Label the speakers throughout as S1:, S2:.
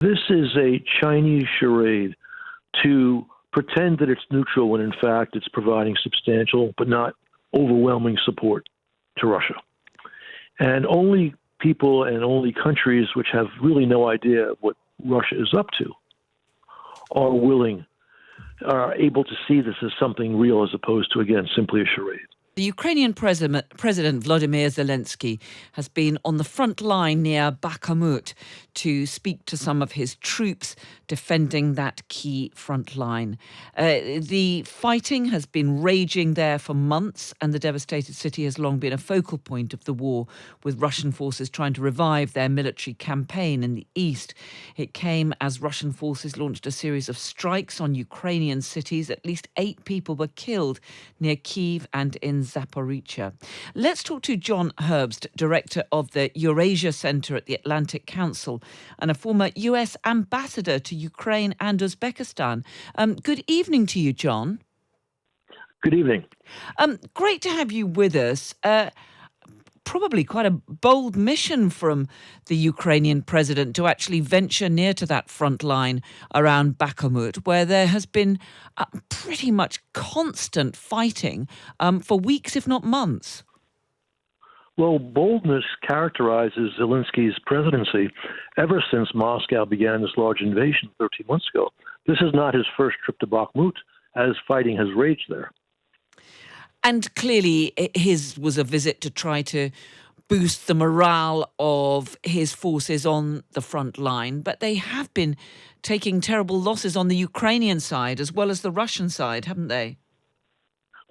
S1: This is a Chinese charade to pretend that it's neutral when in fact it's providing substantial but not overwhelming support to Russia. And only people and only countries which have really no idea what Russia is up to are able to see this as something real as opposed to, again, simply a charade.
S2: The Ukrainian President Vladimir Zelensky has been on the front line near Bakhmut to speak to some of his troops defending that key front line. The fighting has been raging there for months, and the devastated city has long been a focal point of the war, with Russian forces trying to revive their military campaign in the east. It came as Russian forces launched a series of strikes on Ukrainian cities. At least 8 people were killed near Kyiv and in Zaporizhia. Let's talk to John Herbst, director of the Eurasia Centre at the Atlantic Council and a former US ambassador to Ukraine and Uzbekistan. Good evening to you, John.
S1: Good evening.
S2: Great to have you with us. Probably quite a bold mission from the Ukrainian president to actually venture near to that front line around Bakhmut, where there has been pretty much constant fighting for weeks, if not months.
S1: Well, boldness characterizes Zelensky's presidency ever since Moscow began this large invasion 13 months ago. This is not his first trip to Bakhmut, as fighting has raged there.
S2: And clearly his was a visit to try to boost the morale of his forces on the front line. But they have been taking terrible losses on the Ukrainian side as well as the Russian side, haven't they?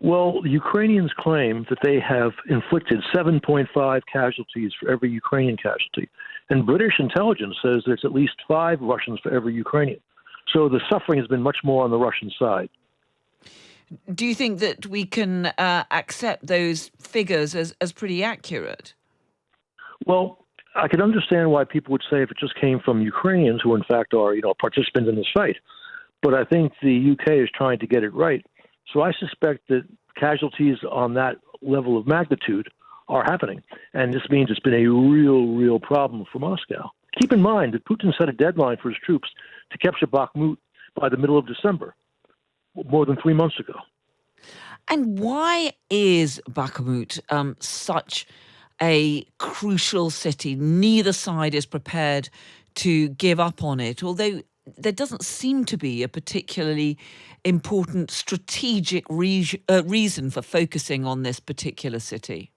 S1: Well, the Ukrainians claim that they have inflicted 7.5 casualties for every Ukrainian casualty. And British intelligence says there's at least 5 Russians for every Ukrainian. So the suffering has been much more on the Russian side.
S2: Do you think that we can accept those figures as pretty accurate?
S1: Well, I could understand why people would say if it just came from Ukrainians, who in fact are, participants in this fight. But I think the UK is trying to get it right. So I suspect that casualties on that level of magnitude are happening. And this means it's been a real problem for Moscow. Keep in mind that Putin set a deadline for his troops to capture Bakhmut by the middle of December, more than 3 months ago.
S2: And why is Bakhmut such a crucial city? Neither side is prepared to give up on it, although there doesn't seem to be a particularly important strategic reason for focusing on this particular city.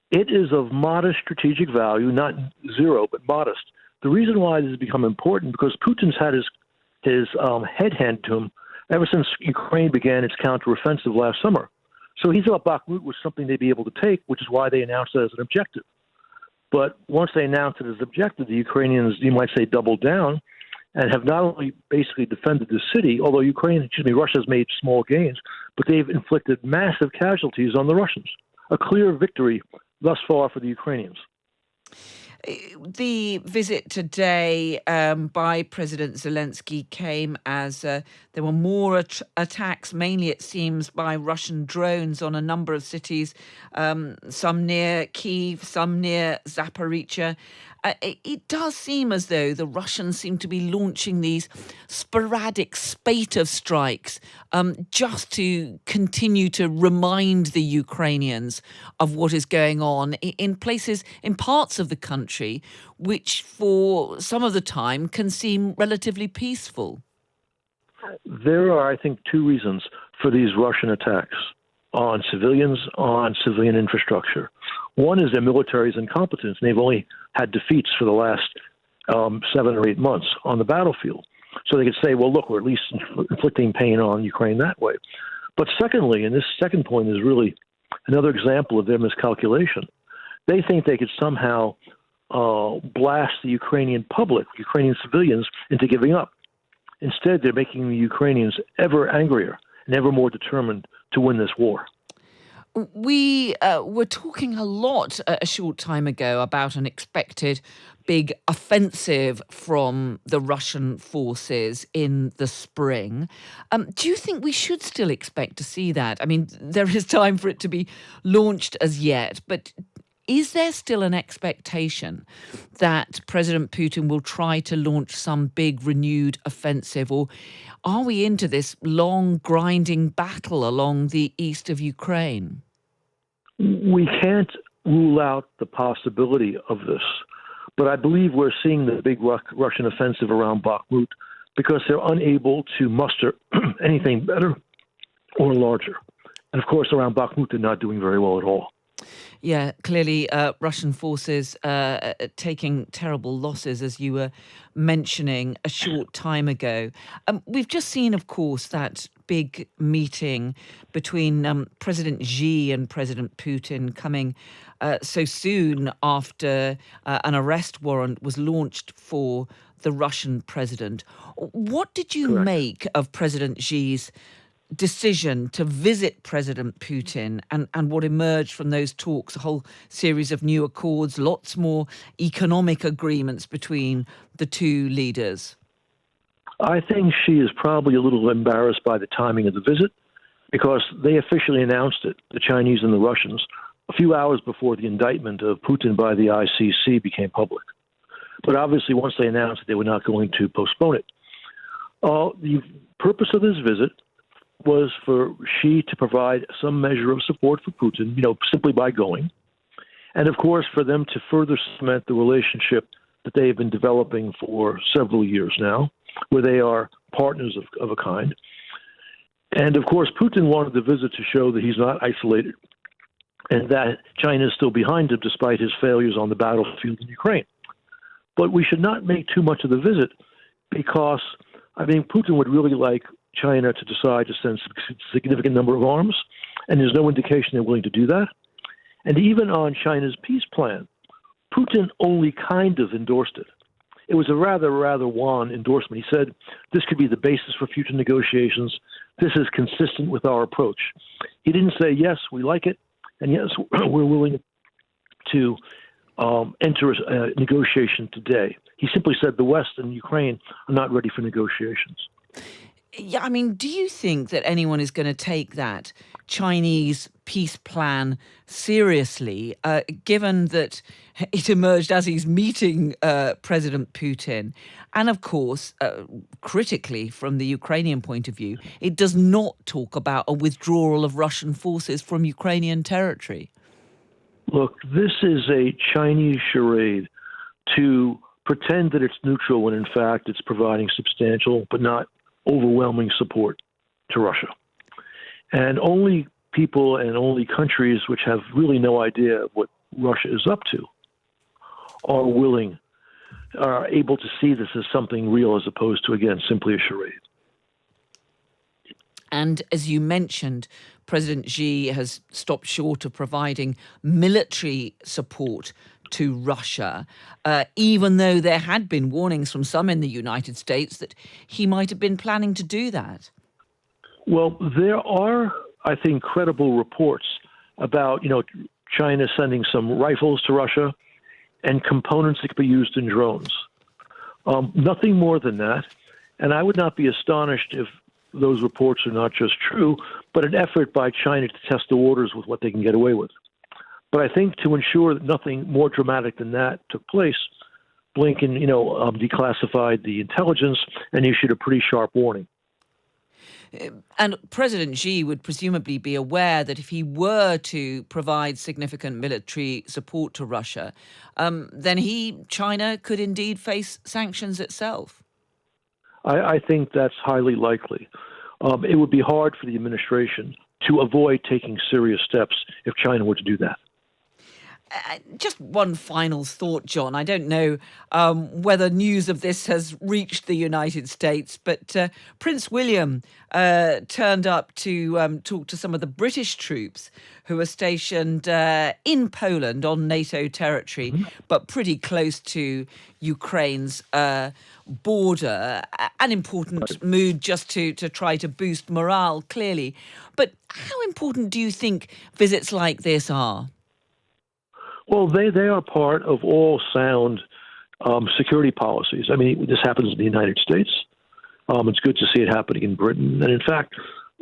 S1: It is of modest strategic value, not zero, but modest. The reason why this has become important because Putin's had his head handed to him ever since Ukraine began its counteroffensive last summer. So he thought Bakhmut was something they'd be able to take, which is why they announced it as an objective. But once they announced it as an objective, the Ukrainians, you might say, doubled down and have not only basically defended the city, although Russia's made small gains, but they've inflicted massive casualties on the Russians. A clear victory thus far for the Ukrainians.
S2: The visit today by President Zelensky came as there were more attacks, mainly it seems by Russian drones on a number of cities, some near Kyiv, some near Zaporizhia. It does seem as though the Russians seem to be launching these sporadic spate of strikes just to continue to remind the Ukrainians of what is going on in parts of the country, which for some of the time can seem relatively peaceful.
S1: There are, I think, 2 reasons for these Russian attacks on civilians, on civilian infrastructure. One is their military's incompetence, and they've only had defeats for the last 7 or 8 months on the battlefield. So they could say, well, look, we're at least inflicting pain on Ukraine that way. But secondly, and this second point is really another example of their miscalculation, they think they could somehow blast the Ukrainian public, Ukrainian civilians, into giving up. Instead, they're making the Ukrainians ever angrier and ever more determined to win this war.
S2: We were talking a lot a short time ago about an expected big offensive from the Russian forces in the spring. Do you think we should still expect to see that? I mean, there is time for it to be launched as yet, but Is there still an expectation that President Putin will try to launch some big renewed offensive, or are we into this long grinding battle along the east of Ukraine?
S1: We can't rule out the possibility of this, but I believe we're seeing the big Russian offensive around Bakhmut because they're unable to muster anything better or larger. And of course, around Bakhmut, they're not doing very well at all.
S2: Yeah, clearly Russian forces taking terrible losses, as you were mentioning a short time ago. We've just seen, of course, that big meeting between President Xi and President Putin coming so soon after an arrest warrant was launched for the Russian president. What did you
S1: Correct.
S2: make of President Xi's decision to visit President Putin and what emerged from those talks, a whole series of new accords, lots more economic agreements between the two leaders?
S1: I think she is probably a little embarrassed by the timing of the visit because they officially announced it, the Chinese and the Russians, a few hours before the indictment of Putin by the ICC became public. But obviously, once they announced it, they were not going to postpone it. The purpose of this visit was for Xi to provide some measure of support for Putin, simply by going. And of course, for them to further cement the relationship that they have been developing for several years now, where they are partners of a kind. And of course, Putin wanted the visit to show that he's not isolated and that China is still behind him despite his failures on the battlefield in Ukraine. But we should not make too much of the visit because, Putin would really like China to decide to send a significant number of arms, and there's no indication they're willing to do that. And even on China's peace plan, Putin only kind of endorsed it. It was a rather wan endorsement. He said, this could be the basis for future negotiations. This is consistent with our approach. He didn't say, yes, we like it, and yes, we're willing to enter a negotiation today. He simply said the West and Ukraine are not ready for negotiations.
S2: Yeah, do you think that anyone is going to take that Chinese peace plan seriously, given that it emerged as he's meeting President Putin? And of course, critically, from the Ukrainian point of view, it does not talk about a withdrawal of Russian forces from Ukrainian territory.
S1: Look, this is a Chinese charade to pretend that it's neutral when in fact it's providing substantial but not overwhelming support to Russia. And only people and only countries which have really no idea what Russia is up to are able to see this as something real as opposed to, again, simply a charade.
S2: And as you mentioned, President Xi has stopped short of providing military support to Russia, even though there had been warnings from some in the United States that he might have been planning to do that.
S1: Well, there are, I think, credible reports about, China sending some rifles to Russia and components that could be used in drones. Nothing more than that. And I would not be astonished if those reports are not just true, but an effort by China to test the waters with what they can get away with. But I think to ensure that nothing more dramatic than that took place, Blinken, declassified the intelligence and issued a pretty sharp warning.
S2: And President Xi would presumably be aware that if he were to provide significant military support to Russia, then China, could indeed face sanctions itself.
S1: I think that's highly likely. It would be hard for the administration to avoid taking serious steps if China were to do that.
S2: Just one final thought, John. I don't know whether news of this has reached the United States, but Prince William turned up to talk to some of the British troops who are stationed in Poland on NATO territory, but pretty close to Ukraine's border. An important move just to try to boost morale, clearly. But how important do you think visits like this are?
S1: Well, they are part of all sound security policies. This happens in the United States. It's good to see it happening in Britain. And in fact,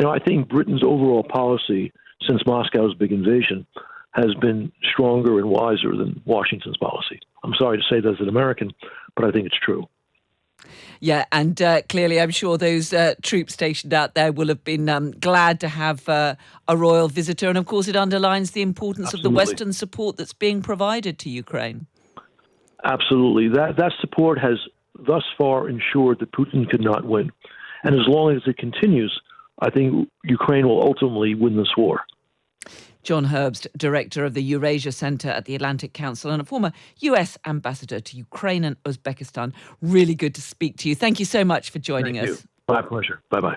S1: I think Britain's overall policy since Moscow's big invasion has been stronger and wiser than Washington's policy. I'm sorry to say that as an American, but I think it's true.
S2: Yeah, and clearly I'm sure those troops stationed out there will have been glad to have a royal visitor. And of course, it underlines the importance of the Western support that's being provided to Ukraine.
S1: Absolutely. That support has thus far ensured that Putin could not win. And as long as it continues, I think Ukraine will ultimately win this war.
S2: John Herbst, director of the Eurasia Centre at the Atlantic Council and a former US ambassador to Ukraine and Uzbekistan. Really good to speak to you. Thank you so much for joining us.
S1: My pleasure. Bye-bye.